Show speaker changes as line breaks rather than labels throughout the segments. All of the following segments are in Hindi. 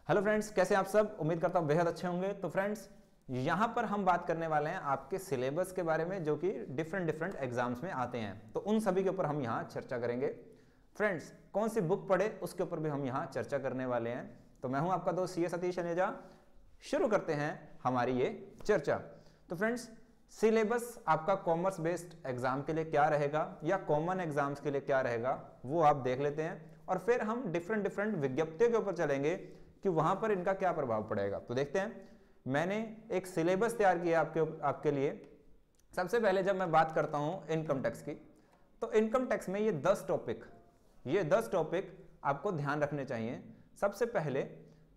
हेलो फ्रेंड्स, कैसे आप सब? उम्मीद करता हूँ बेहद अच्छे होंगे। तो फ्रेंड्स, यहाँ पर हम बात करने वाले हैं आपके सिलेबस के बारे में, जो कि डिफरेंट एग्जाम्स में आते हैं। तो उन सभी के ऊपर हम यहाँ चर्चा करेंगे। फ्रेंड्स, कौन सी बुक पढ़े उसके ऊपर भी हम यहाँ चर्चा करने वाले हैं। तो मैं हूँ आपका दोस्त सीए सतीश अनेजा। शुरू करते हैं हमारी ये चर्चा। तो फ्रेंड्स, सिलेबस आपका कॉमर्स बेस्ड एग्जाम के लिए क्या रहेगा या कॉमन एग्जाम्स के लिए क्या रहेगा, वो आप देख लेते हैं। और फिर हम डिफरेंट विज्ञप्तियों के ऊपर चलेंगे कि वहां पर इनका क्या प्रभाव पड़ेगा। तो देखते हैं, मैंने एक सिलेबस तैयार किया आपके लिए। सबसे पहले जब मैं बात करता हूं इनकम टैक्स की, तो इनकम टैक्स में ये 10 टॉपिक आपको ध्यान रखने चाहिए। सबसे पहले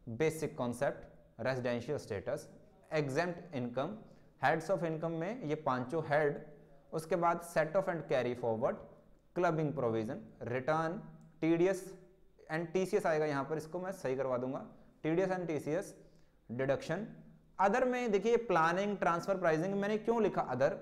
basic concept, residential status, exempt income, heads of income में ये पांचों हेड, उसके बाद set of and carry forward, clubbing provision, return, TDS and TCS आएगा यहाँ पर, इसको मैं सही करवा दूंगा, TDS and TCS, deduction. Other में देखिए प्लानिंग, ट्रांसफर प्राइसिंग। मैंने क्यों लिखा अदर?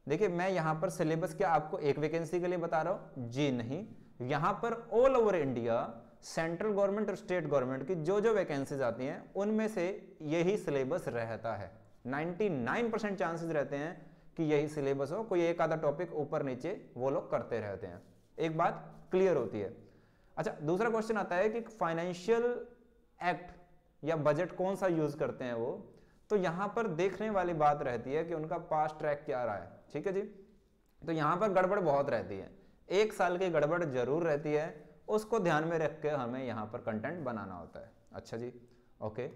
देखिए मैं यहाँ पर सिलेबस क्या आपको एक वैकेंसी के लिए बता रहा हूँ? जी नहीं, यहाँ पर all over India central government और स्टेट गवर्नमेंट की जो वैकेंसीज आती हैं उनमें से यही सिलेबस रहता है। 99% चांसेस रहते हैं कि यही सिलेबस हो, कोई एक आधा टॉपिक ऊपर नीचे वो लोग करते रहते हैं। एक बात क्लियर होती है। अच्छा, दूसरा क्वेश्चन आता है कि फाइनेंशियल एक्ट या बजट कौन सा यूज करते हैं वो। तो यहां पर देखने वाली बात रहती है कि उनका पास्ट ट्रैक क्या रहा है। ठीक है जी। तो यहां पर गड़बड़ बहुत रहती है, 1 साल की गड़बड़ जरूर रहती है, उसको ध्यान में रख के हमें यहां पर कंटेंट बनाना होता है। अच्छा जी, ओके।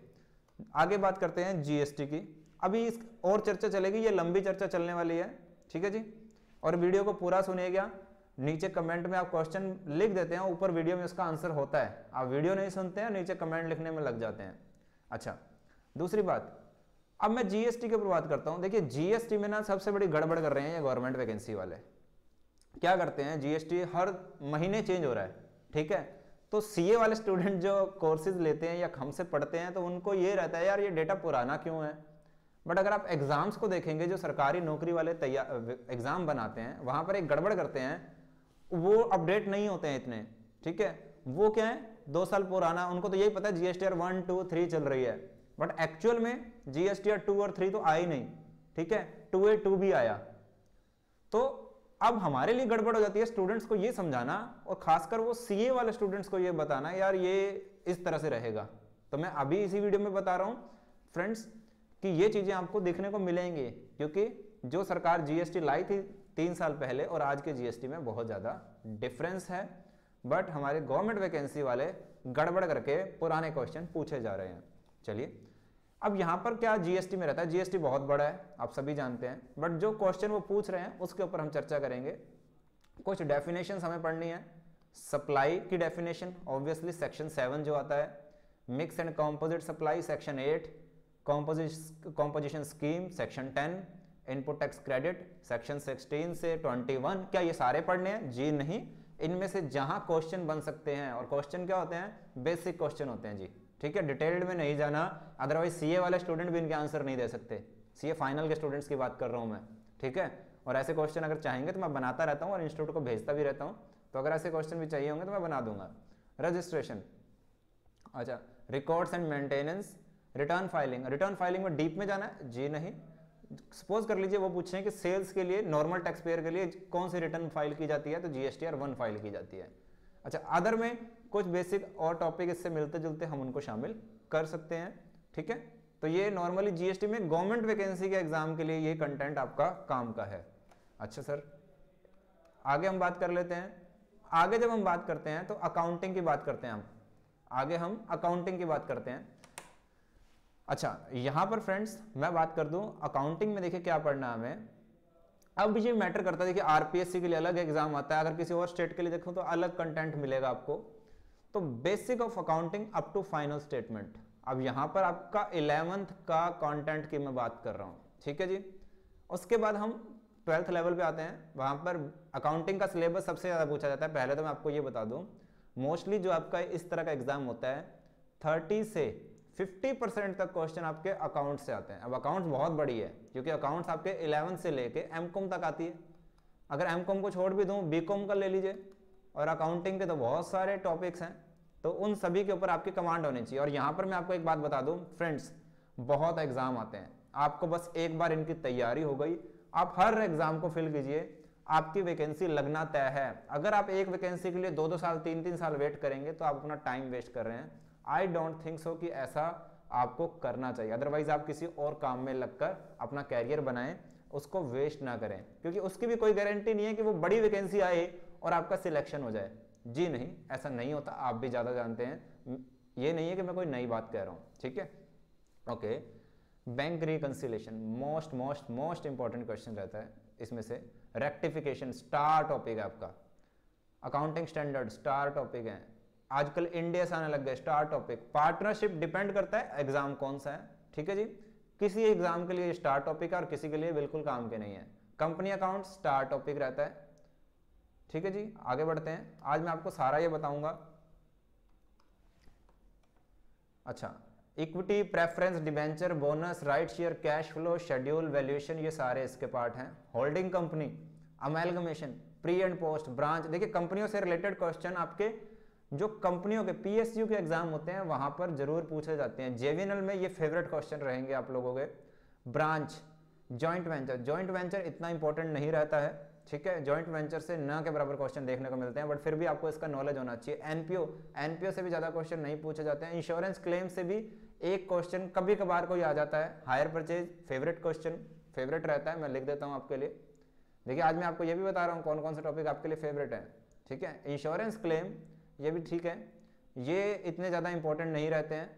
आगे बात करते हैं जीएसटी की। अभी इस और चर्चा चलेगी, ये लंबी चर्चा चलने वाली है। ठीक है जी। और वीडियो को पूरा सुनिएगा। नीचे कमेंट में आप क्वेश्चन लिख देते हैं, ऊपर वीडियो में उसका आंसर होता है। आप वीडियो नहीं सुनते हैं, नीचे कमेंट लिखने में लग जाते हैं। अच्छा, दूसरी बात, अब मैं जीएसटी के ऊपर बात करता हूं। देखिए जीएसटी में ना सबसे बड़ी गड़बड़ कर रहे हैं ये गवर्नमेंट वैकेंसी वाले। क्या करते हैं, जीएसटी हर महीने चेंज हो रहा है। ठीक है, तो सीए वाले स्टूडेंट जो कोर्सेज लेते हैं या हमसे पढ़ते हैं, तो उनको ये रहता है यार ये डेटा पुराना क्यों है। बट अगर आप एग्जाम्स को देखेंगे, जो सरकारी नौकरी वाले एग्जाम बनाते हैं, वहां पर एक गड़बड़ करते हैं, वो अपडेट नहीं होते हैं इतने। ठीक है, वो क्या है 2 साल पुराना, उनको तो यही पता है जीएसटीआर 1, 2, 3 चल रही है। बट एक्चुअल में जीएसटीआर 2 और 3 तो आई नहीं। ठीक है, 2A 2B आया। तो अब हमारे लिए गड़बड़ हो जाती है स्टूडेंट्स को ये समझाना, और खासकर वो सीए वाले स्टूडेंट्स को ये बताना यार ये इस तरह से रहेगा। तो मैं अभी इसी वीडियो में बता रहा हूं फ्रेंड्स कि ये चीजें आपको देखने को मिलेंगी, क्योंकि जो सरकार जीएसटी लाई थी 3 साल पहले और आज के जीएसटी में बहुत ज्यादा डिफरेंस है। बट हमारे गवर्नमेंट वैकेंसी वाले गड़बड़ करके पुराने क्वेश्चन पूछे जा रहे हैं। चलिए, अब यहां पर क्या जीएसटी में रहता है, जीएसटी बहुत बड़ा है, आप सभी जानते हैं। बट जो क्वेश्चन वो पूछ रहे हैं उसके ऊपर हम चर्चा करेंगे। कुछ डेफिनेशन हमें पढ़नी है। सप्लाई की डेफिनेशन ऑब्वियसली सेक्शन 7 जो आता है, mix and composite supply section 8, composition scheme section 10, input tax credit section 16 से 21। क्या ये सारे पढ़ने हैं? जी नहीं, इनमें से जहां क्वेश्चन बन सकते हैं, और क्वेश्चन क्या होते हैं, बेसिक क्वेश्चन होते हैं जी। ठीक है, डिटेल्ड में नहीं जाना, अदरवाइज सीए वाले स्टूडेंट भी इनके आंसर नहीं दे सकते। सीए फाइनल के स्टूडेंट्स की बात कर रहा हूं मैं। ठीक है, और ऐसे क्वेश्चन अगर चाहेंगे तो मैं बनाता रहता हूं और इंस्टीट्यूट को भेजता भी रहता हूं। तो अगर ऐसे क्वेश्चन भी चाहिए होंगे तो मैं बना दूंगा। रजिस्ट्रेशन, अच्छा, records and maintenance, return filing में डीप में जाना है? जी नहीं। सपोज कर लीजिए वो पूछें कि सेल्स के लिए, नॉर्मल टैक्स पेयर के लिए कौन सी रिटर्न फाइल की जाती है, तो जीएसटीआर 1 फाइल की जाती है। अच्छा, अदर में कुछ बेसिक और टॉपिक इससे मिलते जुलते हम उनको शामिल कर सकते हैं। ठीक है, तो ये नॉर्मली जीएसटी में गवर्नमेंट वैकेंसी के एग्जाम के लिए ये कंटेंट आपका काम का है। अच्छा सर, आगे हम बात कर लेते हैं। आगे जब हम बात करते हैं तो अकाउंटिंग की बात करते हैं हम अकाउंटिंग की बात करते हैं। अच्छा, यहां पर फ्रेंड्स मैं बात कर दूं अकाउंटिंग में, देखिए क्या पढ़ना है हमें। अब ये मैटर करता है, देखिए आरपीएससी के लिए अलग एग्जाम आता है, अगर किसी और स्टेट के लिए देखो तो अलग कंटेंट मिलेगा आपको। तो basic of accounting up to final statement. अब यहां पर आपका 11th का कंटेंट की मैं बात कर रहा हूं। ठीक है जी। उसके बाद हम 12th लेवल पे आते हैं, वहां पर अकाउंटिंग का सिलेबस सबसे ज्यादा पूछा जाता है। पहले तो मैं आपको ये बता दूं, मोस्टली जो आपका इस तरह का एग्जाम होता है 30 से 50% तक क्वेश्चन आपके अकाउंट से आते हैं। अब अकाउंट्स बहुत बड़ी है, क्योंकि अकाउंट्स आपके 11 से लेके एमकॉम तक आती है। अगर एमकॉम को छोड़ भी दूं, बीकॉम का ले लीजिए, और अकाउंटिंग के तो बहुत सारे टॉपिक्स हैं। तो उन सभी के ऊपर आपकी कमांड होनी चाहिए। और यहाँ पर मैं आपको एक बात बता दूं फ्रेंड्स, बहुत एग्जाम आते हैं, आपको बस एक बार इनकी तैयारी हो गई, आप हर एग्जाम को फिल कीजिए, आपकी वैकेंसी लगना तय है। अगर आप एक वैकेंसी के लिए 2-2 साल 3-3 साल वेट करेंगे तो आप अपना टाइम वेस्ट कर रहे हैं। आई डोंट थिंक सो कि ऐसा आपको करना चाहिए, अदरवाइज आप किसी और काम में लगकर अपना कैरियर बनाएं, उसको वेस्ट ना करें, क्योंकि उसकी भी कोई गारंटी नहीं है कि वो बड़ी वैकेंसी आए और आपका सिलेक्शन हो जाए। जी नहीं, ऐसा नहीं होता, आप भी ज़्यादा जानते हैं, ये नहीं है कि मैं कोई नई बात कह रहा हूँ, ठीक है। Okay, bank reconciliation most most most important question रहता है इसमें से। रेक्टिफिकेशन स्टार टॉपिक है आपका। अकाउंटिंग स्टैंडर्ड स्टार टॉपिक है। आजकल इंडियस आने लग गए स्टार टॉपिक। पार्टनरशिप डिपेंड करता है एग्जाम कौन सा है, ठीक है जी। किसी एग्जाम के लिए स्टार टॉपिक है और किसी के लिए बिल्कुल काम के नहीं है। कंपनी अकाउंट स्टार टॉपिक रहता है, ठीक है जी। आगे बढ़ते हैं, आज मैं आपको सारा ये बताऊंगा। अच्छा, equity, preference, debenture, bonus, right share, cash flow, schedule, valuation, ये सारे इसके पार्ट हैं। Holding company, amalgamation, pre and post, branch. देखिए कंपनियों से रिलेटेड क्वेश्चन आपके जो कंपनियों के पीएसयू के एग्जाम होते हैं वहां पर जरूर पूछे जाते हैं। जेवीएनएल में ये फेवरेट क्वेश्चन रहेंगे आप लोगों के। Branch, joint venture, joint venture इतना इंपॉर्टेंट नहीं रहता है, ठीक है। जॉइंट वेंचर से न के बराबर क्वेश्चन देखने को मिलते हैं, बट फिर भी आपको इसका नॉलेज होना चाहिए। एनपीओ, एनपीओ से भी ज्यादा क्वेश्चन नहीं पूछे जाते हैं। इंश्योरेंस क्लेम से भी एक क्वेश्चन कभी कभार कोई आ जाता है। Hire purchase favourite question, favourite रहता है, मैं लिख देता हूँ आपके लिए। देखिए आज मैं आपको ये भी बता रहा हूँ कौन कौन से टॉपिक आपके लिए फेवरेट है, ठीक है। इंश्योरेंस क्लेम ये भी ठीक है, ये इतने ज़्यादा इंपॉर्टेंट नहीं रहते हैं।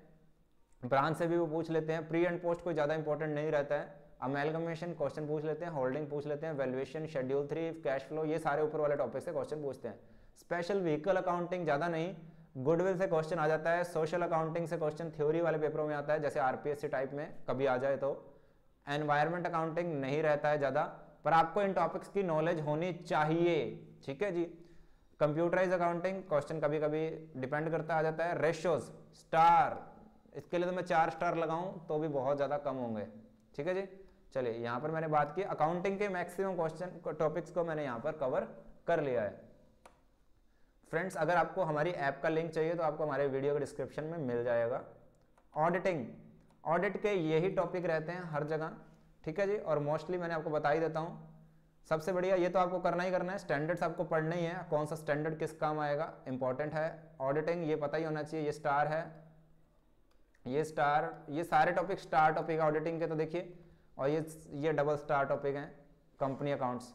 ब्रांच से भी वो पूछ लेते हैं। प्री एंड पोस्ट कोई ज़्यादा इंपॉर्टेंट नहीं रहता है। अमेलगमेशन क्वेश्चन पूछ लेते हैं, होल्डिंग पूछ लेते हैं, वैल्यूएशन, शेड्यूल 3, कैश फ्लो, ये सारे ऊपर वाले टॉपिक से क्वेश्चन पूछते हैं। स्पेशल व्हीकल अकाउंटिंग ज़्यादा नहीं, गुडविल से क्वेश्चन आ जाता है। सोशल अकाउंटिंग से क्वेश्चन थ्योरी वाले पेपरों में आता है, जैसे आरपीएससी टाइप में कभी आ जाए तो। एनवायरमेंट अकाउंटिंग नहीं रहता है ज़्यादा, पर आपको इन टॉपिक्स की नॉलेज होनी चाहिए, ठीक है जी। कंप्यूटराइज अकाउंटिंग क्वेश्चन कभी कभी डिपेंड करता आ जाता है। रेशियोज स्टार, इसके लिए तो मैं 4 स्टार लगाऊं तो भी बहुत ज़्यादा कम होंगे, ठीक है जी। चलिए यहाँ पर मैंने बात की अकाउंटिंग के मैक्सिमम क्वेश्चन टॉपिक्स को मैंने यहाँ पर कवर कर लिया है। फ्रेंड्स अगर आपको हमारी ऐप का लिंक चाहिए तो आपको हमारे वीडियो के डिस्क्रिप्शन में मिल जाएगा। ऑडिटिंग, ऑडिट के यही टॉपिक रहते हैं हर जगह, ठीक है जी। और मोस्टली मैंने आपको बता ही देता हूँ। सबसे बढ़िया ये तो आपको करना ही करना है, स्टैंडर्ड्स आपको पढ़ना ही है, कौन सा स्टैंडर्ड किस काम आएगा, इंपॉर्टेंट है। ऑडिटिंग ये पता ही होना चाहिए, ये स्टार है, ये स्टार, ये सारे टॉपिक स्टार टॉपिक ऑडिटिंग के तो देखिए। और ये डबल स्टार टॉपिक हैं। Company accounts,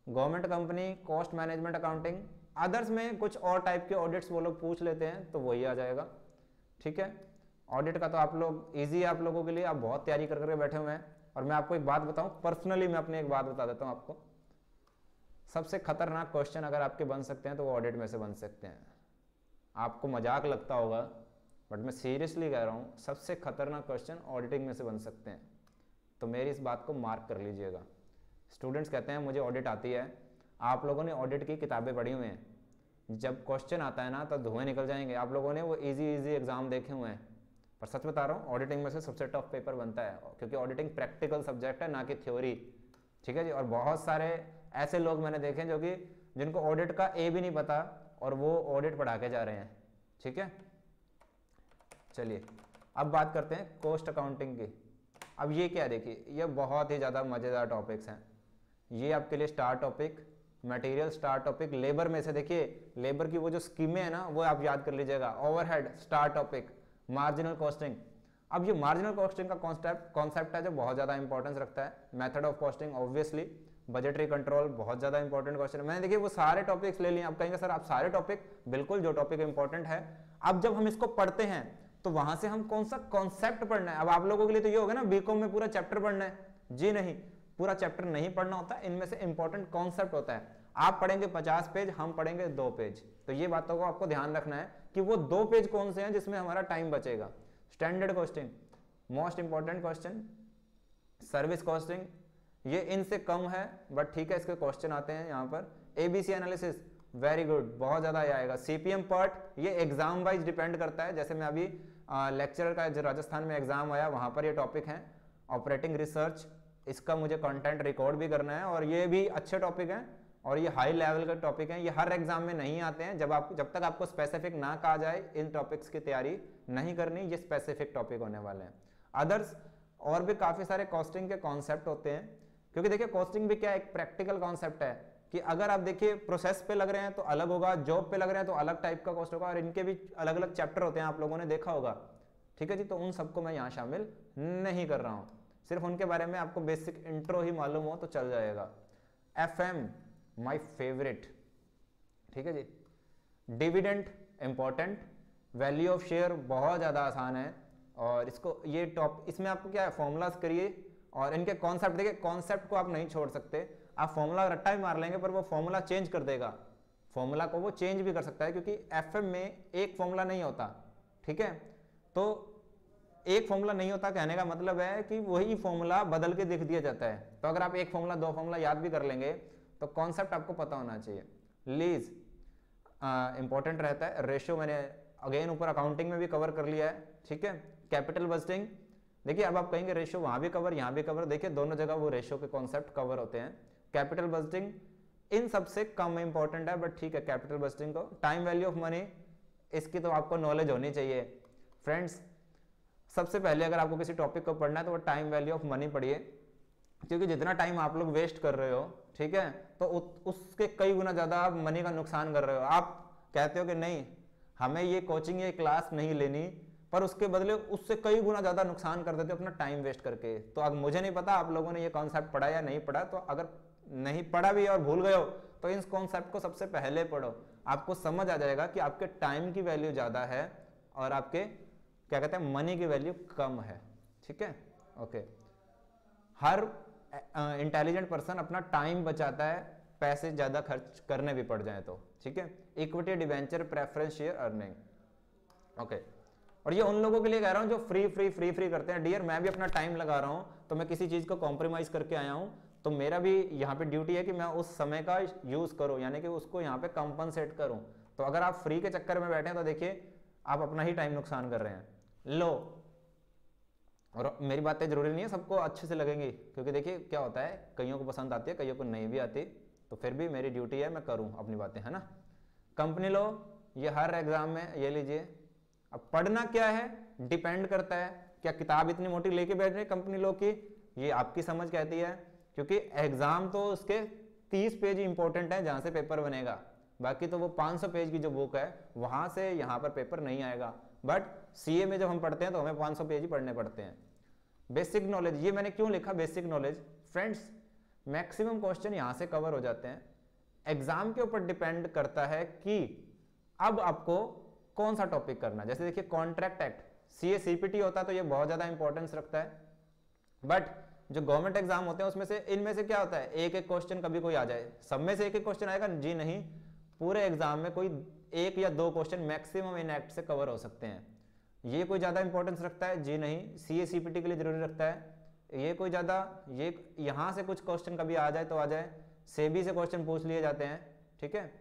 government company, cost management accounting, others में कुछ और टाइप के ऑडिट्स वो लोग पूछ लेते हैं तो वही आ जाएगा, ठीक है। ऑडिट का तो आप लोग ईजी है आप लोगों के लिए, आप बहुत तैयारी कर करके बैठे हुए हैं। और मैं आपको एक बात बताऊं, पर्सनली मैं अपनी एक बात बता देता हूं आपको, सबसे खतरनाक क्वेश्चन अगर आपके बन सकते हैं तो वो ऑडिट में से बन सकते हैं। आपको मजाक लगता होगा बट मैं सीरियसली कह रहा हूँ, सबसे खतरनाक क्वेश्चन ऑडिटिंग में से बन सकते हैं, तो मेरी इस बात को मार्क कर लीजिएगा। स्टूडेंट्स कहते हैं मुझे ऑडिट आती है, आप लोगों ने ऑडिट की किताबें पढ़ी हुई हैं, जब क्वेश्चन आता है ना तो धुएं निकल जाएंगे। आप लोगों ने वो इजी एग्जाम देखे हुए हैं, पर सच बता रहा हूँ ऑडिटिंग में से सबसे टफ पेपर बनता है, क्योंकि ऑडिटिंग प्रैक्टिकल सब्जेक्ट है ना कि थ्योरी, ठीक है जी। और बहुत सारे ऐसे लोग मैंने देखे जो कि जिनको ऑडिट का ए भी नहीं पता और वो ऑडिट पढ़ा के जा रहे हैं, ठीक है। चलिए अब बात करते हैं कॉस्ट अकाउंटिंग की। अब ये क्या, देखिए ये बहुत ही ज़्यादा मज़ेदार टॉपिक्स हैं। ये आपके लिए star topic, material star topic, labour में से देखिए लेबर की वो जो स्कीमें हैं ना वो आप याद कर लीजिएगा। Overhead star topic, marginal costing. अब ये मार्जिनल कॉस्टिंग का कॉन्सेप्ट है जो बहुत ज़्यादा इंपॉर्टेंस रखता है। Method of costing obviously, budgetary control बहुत ज़्यादा इंपॉर्टेंट क्वेश्चन है। मैंने देखिए वो सारे टॉपिक्स ले लिए। आप कहेंगे सर आप सारे टॉपिक, बिल्कुल जो टॉपिक इंपॉर्टेंट है। अब जब हम इसको पढ़ते हैं तो वहां से हम कौन सा कॉन्सेप्ट पढ़ना है। अब आप लोगों के लिए तो ये होगा ना बीकॉम में पूरा चैप्टर पढ़ना है, जी नहीं, पूरा चैप्टर नहीं पढ़ना होता, इनमें से इंपॉर्टेंट कॉन्सेप्ट होता है। आप पढ़ेंगे 50 पेज, हम पढ़ेंगे 2 पेज, तो ये बातों को आपको ध्यान रखना है कि वो 2 पेज कौन से हैं जिसमें हमारा टाइम बचेगा। Standard costing most important question, service costing ये इनसे कम है बट ठीक है, इसके क्वेश्चन आते हैं यहाँ पर। एबीसी एनालिसिस वेरी गुड, बहुत ज़्यादा आएगा। सीपीएम पार्ट ये एग्जाम वाइज डिपेंड करता है, जैसे मैं अभी लेक्चरर का जो राजस्थान में एग्जाम आया वहाँ पर ये टॉपिक है। ऑपरेटिंग रिसर्च, इसका मुझे कंटेंट रिकॉर्ड भी करना है और ये भी अच्छे टॉपिक हैं, और ये हाई लेवल के टॉपिक हैं, ये हर एग्जाम में नहीं आते हैं। जब तक आपको स्पेसिफिक ना कहा जाए इन टॉपिक्स की तैयारी नहीं करनी, ये स्पेसिफिक टॉपिक होने वाले हैं। अदर्स और भी काफी सारे कॉस्टिंग के कॉन्सेप्ट होते हैं, क्योंकि देखिए कॉस्टिंग भी क्या एक प्रैक्टिकल कॉन्सेप्ट है कि अगर आप देखिए प्रोसेस पे लग रहे हैं तो अलग होगा, जॉब पे लग रहे हैं तो अलग टाइप का कॉस्ट होगा, और इनके भी अलग अलग चैप्टर होते हैं, आप लोगों ने देखा होगा। ठीक है जी, तो उन सबको मैं यहाँ शामिल नहीं कर रहा हूँ, सिर्फ उनके बारे में आपको बेसिक इंट्रो ही मालूम हो तो चल जाएगा। FM माय फेवरेट, ठीक है जी। Dividend important, value of share बहुत ज़्यादा आसान है, और इसमें आपको क्या है, फॉर्मूलाज करिए और इनके कॉन्सेप्ट देखिए। कॉन्सेप्ट को आप नहीं छोड़ सकते, आप फॉर्मूला रट्टा भी मार लेंगे पर वो फॉर्मूला चेंज कर देगा, फॉर्मूला को वो चेंज भी कर सकता है, क्योंकि FM में एक फॉर्मूला नहीं होता। ठीक है, तो एक फॉर्मूला नहीं होता कहने का मतलब है कि वही फॉर्मूला बदल के लिख दिया जाता है। तो अगर आप एक फॉर्मूला दो फॉर्मूला याद भी कर लेंगे तो कॉन्सेप्ट आपको पता होना चाहिए। लीज इंपॉर्टेंट रहता है। रेशियो मैंने अगेन ऊपर अकाउंटिंग में भी कवर कर लिया है। ठीक है, कैपिटल बजटिंग, देखिए अब आप कहेंगे रेशियो वहां भी कवर यहाँ भी कवर, देखिए दोनों जगह वो रेशियो के कॉन्सेप्ट कवर होते हैं। कैपिटल बजटिंग इन सबसे कम इंपॉर्टेंट है, बट ठीक है कैपिटल बजटिंग को। टाइम वैल्यू ऑफ मनी, इसकी तो आपको नॉलेज होनी चाहिए फ्रेंड्स। सबसे पहले अगर आपको किसी टॉपिक को पढ़ना है तो वो टाइम वैल्यू ऑफ मनी पढ़िए, क्योंकि जितना टाइम आप लोग वेस्ट कर रहे हो, ठीक है, तो उसके कई गुना ज़्यादा आप मनी का नुकसान कर रहे हो। आप कहते हो कि नहीं हमें ये कोचिंग ये क्लास नहीं लेनी, पर उसके बदले उससे कई गुना ज़्यादा नुकसान कर देते हो अपना टाइम वेस्ट करके। तो अब मुझे नहीं पता आप लोगों ने ये कॉन्सेप्ट पढ़ा या नहीं पढ़ा, तो अगर नहीं पढ़ा भी और भूल गए हो तो इस कॉन्सेप्ट को सबसे पहले पढ़ो, आपको समझ आ जाएगा कि आपके टाइम की वैल्यू ज़्यादा है और आपके क्या कहते हैं मनी की वैल्यू कम है। ठीक है, ओके। हर इंटेलिजेंट पर्सन अपना टाइम बचाता है, पैसे ज़्यादा खर्च करने भी पड़ जाए तो। ठीक है, equity, debenture, preference share, earning, okay. और ये उन लोगों के लिए कह रहा हूँ जो फ्री करते हैं। डियर मैं भी अपना टाइम लगा रहा हूँ, तो मैं किसी चीज़ को कॉम्प्रोमाइज़ करके आया हूँ, तो मेरा भी यहाँ पे ड्यूटी है कि मैं उस समय का यूज़ करूँ, यानी कि उसको यहाँ पे कंपनसेट करूँ। तो अगर आप फ्री के चक्कर में बैठे हैं तो देखिए आप अपना ही टाइम नुकसान कर रहे हैं। लो, और मेरी बातें जरूरी नहीं है सबको अच्छे से लगेंगी, क्योंकि देखिए क्या होता है कईयों को पसंद आती है कईयों को नहीं भी आती, तो फिर भी मेरी ड्यूटी है मैं करूँ अपनी बातें, है ना। कंपनी लो, ये हर एग्जाम में ये लीजिए। अब पढ़ना क्या है डिपेंड करता है, क्या किताब इतनी मोटी लेके बैठ रहे कंपनी लो की, ये आपकी समझ कहती है, क्योंकि एग्जाम तो उसके 30 पेज इंपॉर्टेंट है जहाँ से पेपर बनेगा, बाकी तो वो 500 पेज की जो बुक है वहाँ से यहाँ पर पेपर नहीं आएगा। बट सीए में जब हम पढ़ते हैं तो हमें 500 पेज ही पढ़ने पड़ते हैं। बेसिक नॉलेज, ये मैंने क्यों लिखा basic knowledge friends, maximum question यहाँ से कवर हो जाते हैं। एग्जाम के ऊपर डिपेंड करता है कि अब आपको कौन सा टॉपिक करना है। जैसे देखिए कॉन्ट्रैक्ट एक्ट, सीए सीपीटी होता है तो ये बहुत ज़्यादा इंपॉर्टेंस रखता है, बट जो गवर्नमेंट एग्जाम होते हैं उसमें से इनमें से क्या होता है एक एक क्वेश्चन कभी कोई आ जाए, सब में से एक एक क्वेश्चन आएगा जी नहीं, पूरे एग्जाम में कोई एक या दो क्वेश्चन मैक्सिमम इन एक्ट से कवर हो सकते हैं। ये कोई ज़्यादा इंपॉर्टेंस रखता है जी नहीं, सीए सीपीटी के लिए जरूरी रखता है। ये कोई ज़्यादा, ये यहाँ से कुछ क्वेश्चन कभी आ जाए तो आ जाए, सेबी से क्वेश्चन पूछ लिए जाते हैं। ठीक है,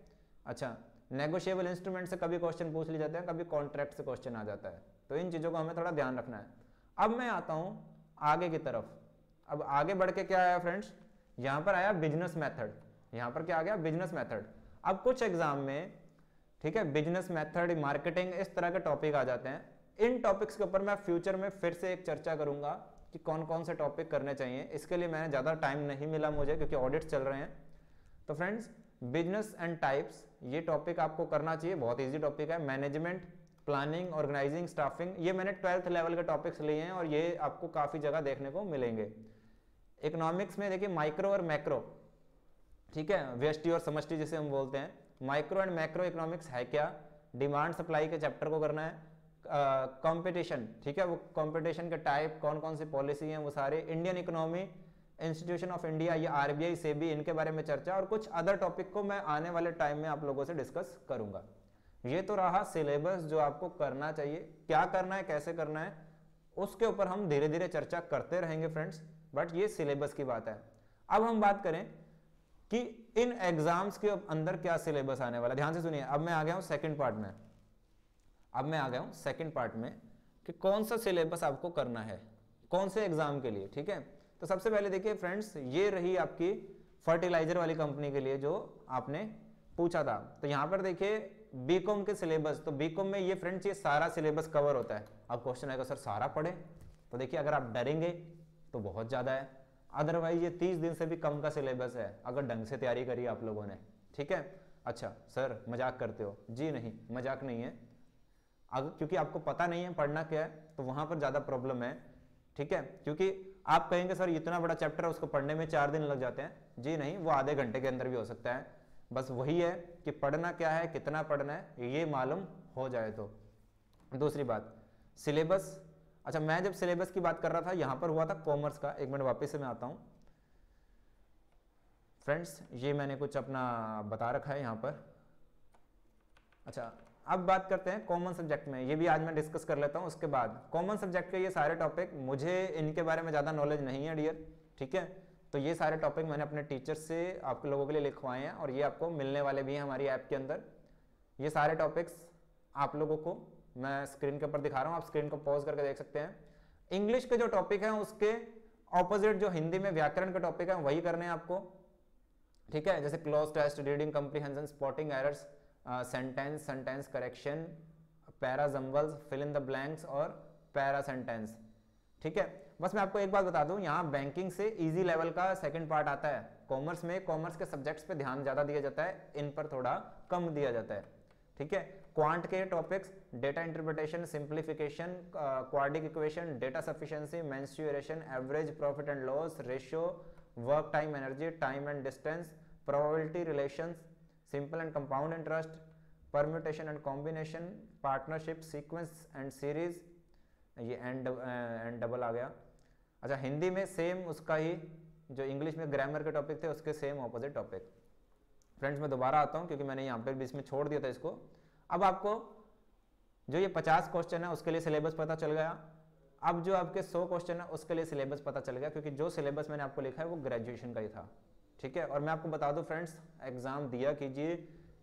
अच्छा, नेगोशिएबल इंस्ट्रूमेंट से कभी क्वेश्चन पूछ लिए जाते हैं, कभी कॉन्ट्रैक्ट से क्वेश्चन आ जाता है, तो इन चीज़ों का हमें थोड़ा ध्यान रखना है। अब मैं आता हूँ आगे की तरफ। अब आगे बढ़ के क्या आया फ्रेंड्स, यहाँ पर आया बिजनेस मेथड। यहाँ पर क्या आ गया बिजनेस मेथड। अब कुछ एग्जाम में, ठीक है, बिजनेस मेथड, मार्केटिंग, इस तरह के टॉपिक आ जाते हैं। इन टॉपिक्स के ऊपर मैं फ्यूचर में फिर से एक चर्चा करूंगा कि कौन कौन से टॉपिक करने चाहिए। इसके लिए मैंने ज़्यादा टाइम नहीं मिला मुझे, क्योंकि ऑडिट्स चल रहे हैं। तो फ्रेंड्स, बिजनेस एंड टाइप्स, ये टॉपिक आपको करना चाहिए, बहुत ईजी टॉपिक है। मैनेजमेंट, प्लानिंग, ऑर्गेनाइजिंग, स्टाफिंग, ये मैंने 12th लेवल के टॉपिक्स लिए हैं और ये आपको काफ़ी जगह देखने को मिलेंगे। इकोनॉमिक्स में देखिए माइक्रो और मैक्रो, ठीक है, व्यष्टि और समष्टि जिसे हम बोलते हैं। माइक्रो एंड मैक्रो इकोनॉमिक्स है क्या, डिमांड सप्लाई के चैप्टर को करना है। कंपटीशन, ठीक है, वो कंपटीशन के टाइप, कौन कौन सी पॉलिसी हैं वो सारे। Indian economy, institution of India, ये आरबीआई, सेबी, इनके बारे में चर्चा, और कुछ अदर टॉपिक को मैं आने वाले टाइम में आप लोगों से डिस्कस करूंगा। ये तो रहा सिलेबस जो आपको करना चाहिए, क्या करना है कैसे करना है उसके ऊपर हम धीरे धीरे चर्चा करते रहेंगे फ्रेंड्स, बट ये सिलेबस की बात है। अब हम बात करें कि इन एग्जाम्स के अंदर क्या सिलेबस आने वाला है, ध्यान से सुनिए। अब मैं आ गया हूं सेकंड पार्ट में, कि कौन सा सिलेबस आपको करना है कौन से एग्जाम के लिए। ठीक है, तो सबसे पहले देखिए फ्रेंड्स, ये रही आपकी फर्टिलाइजर वाली कंपनी के लिए जो आपने पूछा था। तो यहाँ पर देखिए बीकॉम के सिलेबस, तो बीकॉम में ये फ्रेंड्स ये सारा सिलेबस कवर होता है। अब क्वेश्चन आएगा सर सारा पढ़े, तो देखिए अगर आप डरेंगे तो बहुत ज़्यादा है, अदरवाइज ये 30 दिन से भी कम का सिलेबस है अगर ढंग से तैयारी करी आप लोगों ने, ठीक है। अच्छा सर मजाक करते हो, जी नहीं मजाक नहीं है, अगर क्योंकि आपको पता नहीं है पढ़ना क्या है तो वहाँ पर ज़्यादा प्रॉब्लम है, ठीक है। क्योंकि आप कहेंगे सर इतना बड़ा चैप्टर है उसको पढ़ने में 4 दिन लग जाते हैं, जी नहीं, वो आधे घंटे के अंदर भी हो सकता है। बस वही है कि पढ़ना क्या है, कितना पढ़ना है, ये मालूम हो जाए तो। दूसरी बात सिलेबस, अच्छा मैं जब सिलेबस की बात कर रहा था यहाँ पर हुआ था कॉमर्स का, एक मिनट वापस से मैं आता हूँ फ्रेंड्स, ये मैंने कुछ अपना बता रखा है यहाँ पर। अच्छा अब बात करते हैं कॉमन सब्जेक्ट में, ये भी आज मैं डिस्कस कर लेता हूँ। उसके बाद कॉमन सब्जेक्ट के ये सारे टॉपिक, मुझे इनके बारे में ज़्यादा नॉलेज नहीं है डियर, ठीक है। तो ये सारे टॉपिक मैंने अपने टीचर से आप लोगों के लिए लिखवाए हैं और ये आपको मिलने वाले भी हैं हमारी ऐप के अंदर। ये सारे टॉपिक्स आप लोगों को मैं स्क्रीन के ऊपर दिखा रहा हूँ, आप स्क्रीन को पॉज करके देख सकते हैं। इंग्लिश के जो टॉपिक हैं उसके ऑपोजिट जो हिंदी में व्याकरण के टॉपिक हैं वही करने हैं आपको, ठीक है। जैसे cloze test, reading comprehension, spotting errors, sentence correction, para jumbles, fill in the blanks और पैरा सेंटेंस, ठीक है। बस मैं आपको एक बात बता दूं, यहाँ बैंकिंग से इजी लेवल का सेकंड पार्ट आता है। कॉमर्स में कॉमर्स के सब्जेक्ट्स पे ध्यान ज़्यादा दिया जाता है, इन पर थोड़ा कम दिया जाता है, ठीक है। क्वांट के topics data interpretation, simplification, quadric equation, data sufficiency, mensuration, average profit and loss, ratio, work time energy, time and distance, probability relations, simple and compound interest, permutation and combination, partnership, sequence and series, ये एंड डबल आ गया। अच्छा हिंदी में सेम उसका ही जो इंग्लिश में ग्रामर के टॉपिक थे उसके सेम ऑपोजिट टॉपिक। फ्रेंड्स मैं दोबारा आता हूँ क्योंकि मैंने यहाँ पर बीच में छोड़ दिया था इसको। अब आपको जो ये 50 क्वेश्चन है उसके लिए सिलेबस पता चल गया। अब जो आपके 100 क्वेश्चन है उसके लिए सिलेबस पता चल गया, क्योंकि जो सिलेबस मैंने आपको लिखा है वो ग्रेजुएशन का ही था, ठीक है। और मैं आपको बता दूं फ्रेंड्स, एग्जाम दिया कीजिए,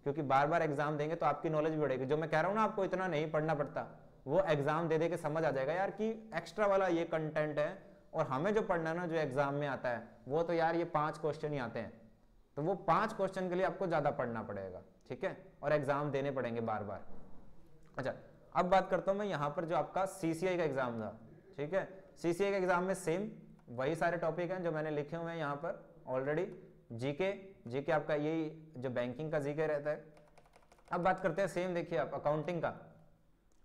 क्योंकि बार बार एग्जाम देंगे तो आपकी नॉलेज भी बढ़ेगी। जो मैं कह रहा हूँ ना आपको इतना नहीं पढ़ना पड़ता, वो एग्जाम दे के समझ आ जाएगा यार कि एक्स्ट्रा वाला ये कंटेंट है, और हमें जो पढ़ना है ना जो एग्जाम में आता है वो तो यार ये 5 क्वेश्चन ही आते हैं, तो वो 5 क्वेश्चन के लिए आपको ज़्यादा पढ़ना पड़ेगा, ठीक है, और एग्जाम देने पड़ेंगे बार बार। अच्छा अब बात करता हूँ मैं यहाँ पर जो आपका CCI का एग्जाम था, ठीक है। CCI के एग्जाम में सेम वही सारे टॉपिक हैं जो मैंने लिखे हुए हैं यहाँ पर ऑलरेडी। जीके आपका यही जो बैंकिंग का जीके रहता है। अब बात करते हैं सेम, देखिए आप अकाउंटिंग का,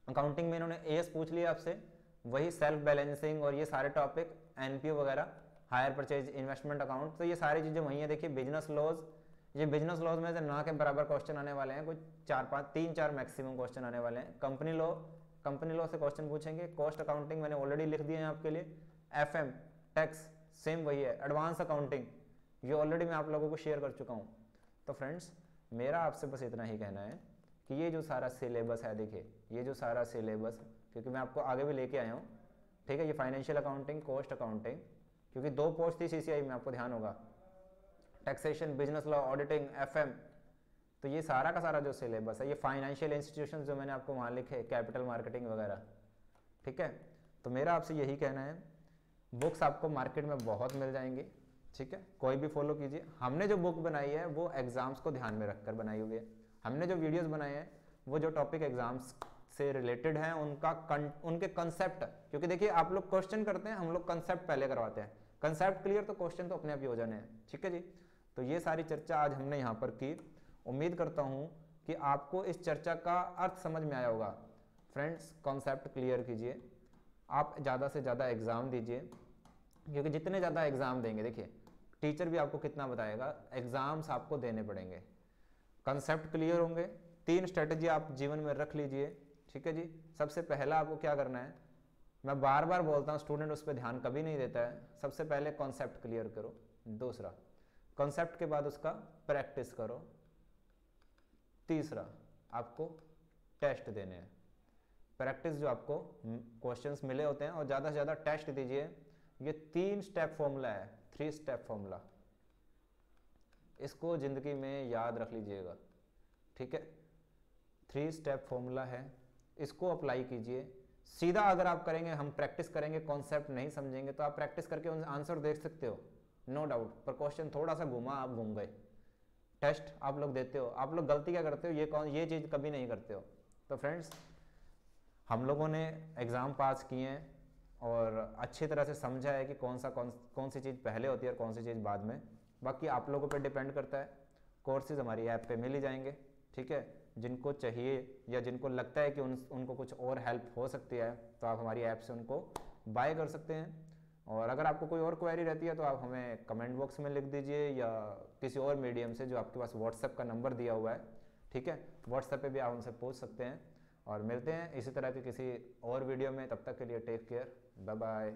अकाउंटिंग में इन्होंने AS पूछ लिया आपसे, वही सेल्फ बैलेंसिंग और ये सारे टॉपिक, NPO वगैरह, हायर परचेज, इन्वेस्टमेंट अकाउंट, तो ये सारी चीज़ें वही है। देखिए बिजनेस लॉज, ये बिजनेस लॉज में से ना के बराबर क्वेश्चन आने वाले हैं, कुछ 3-4 मैक्सिमम क्वेश्चन आने वाले हैं। कंपनी लॉ से क्वेश्चन पूछेंगे। कॉस्ट अकाउंटिंग मैंने ऑलरेडी लिख दिए हैं आपके लिए। FM टैक्स सेम वही है। एडवांस अकाउंटिंग ये ऑलरेडी मैं आप लोगों को शेयर कर चुका हूँ। तो फ्रेंड्स मेरा आपसे बस इतना ही कहना है कि ये जो सारा सिलेबस है, देखिए ये जो सारा सिलेबस, क्योंकि मैं आपको आगे भी लेके आया हूँ, ठीक है। ये फाइनेंशियल अकाउंटिंग, कॉस्ट अकाउंटिंग, क्योंकि 2 पोस्ट थी CCI में, आपको ध्यान होगा, taxation, business law, auditing, FM, तो ये सारा का सारा जो सिलेबस है, ये फाइनेंशियल इंस्टीट्यूशंस जो मैंने आपको वहाँ लिखे, कैपिटल मार्केटिंग वगैरह, ठीक है। तो मेरा आपसे यही कहना है, बुक्स आपको मार्केट में बहुत मिल जाएंगी, ठीक है, कोई भी फॉलो कीजिए। हमने जो बुक बनाई है वो एग्जाम्स को ध्यान में रखकर बनाई हुई है। हमने जो वीडियोस बनाए हैं वो जो टॉपिक एग्जाम्स से रिलेटेड हैं उनके कंसेप्ट, क्योंकि देखिए आप लोग क्वेश्चन करते हैं, हम लोग कंसेप्ट पहले करवाते हैं, कंसेप्ट क्लियर तो क्वेश्चन तो अपने आप ही हो जाने हैं, ठीक है जी। तो ये सारी चर्चा आज हमने यहाँ पर की। उम्मीद करता हूँ कि आपको इस चर्चा का अर्थ समझ में आया होगा। फ्रेंड्स कॉन्सेप्ट क्लियर कीजिए, आप ज़्यादा से ज़्यादा एग्ज़ाम दीजिए, क्योंकि जितने ज़्यादा एग्ज़ाम देंगे, देखिए टीचर भी आपको कितना बताएगा, एग्ज़ाम्स आपको देने पड़ेंगे। कंसेप्ट क्लियर होंगे, 3 स्ट्रेटजी आप जीवन में रख लीजिए, ठीक है जी। सबसे पहला आपको क्या करना है, मैं बार बार बोलता हूँ, स्टूडेंट उस पर ध्यान कभी नहीं देता है। सबसे पहले कॉन्सेप्ट क्लियर करो, दूसरा कॉन्सेप्ट के बाद उसका प्रैक्टिस करो, तीसरा आपको टेस्ट देने हैं। प्रैक्टिस जो आपको क्वेश्चंस मिले होते हैं और ज़्यादा से ज़्यादा टेस्ट दीजिए। ये 3 स्टेप फॉर्मूला है, 3 स्टेप फॉर्मूला, इसको ज़िंदगी में याद रख लीजिएगा, ठीक है। 3 स्टेप फॉर्मूला है, इसको अप्लाई कीजिए। सीधा अगर आप करेंगे, हम प्रैक्टिस करेंगे, कॉन्सेप्ट नहीं समझेंगे तो आप प्रैक्टिस करके उन आंसर देख सकते हो, नो डाउट, पर क्वेश्चन थोड़ा सा घुमा, आप घूम गए। टेस्ट आप लोग देते हो, आप लोग गलती क्या करते हो, ये चीज़ कभी नहीं करते हो। तो फ्रेंड्स, हम लोगों ने एग्ज़ाम पास किए हैं और अच्छी तरह से समझा है कि कौन सी चीज़ पहले होती है और कौन सी चीज़ बाद में। बाकी आप लोगों पे डिपेंड करता है। कोर्सेज हमारी ऐप पे मिल ही जाएंगे, ठीक है। जिनको चाहिए या जिनको लगता है कि उनको कुछ और हेल्प हो सकती है तो आप हमारी ऐप से उनको बाय कर सकते हैं। और अगर आपको कोई और क्वेरी रहती है तो आप हमें कमेंट बॉक्स में लिख दीजिए या किसी और मीडियम से, जो आपके पास व्हाट्सएप का नंबर दिया हुआ है, ठीक है, व्हाट्सएप पे भी आप हमसे पूछ सकते हैं। और मिलते हैं इसी तरह के किसी और वीडियो में, तब तक के लिए टेक केयर, बाय बाय।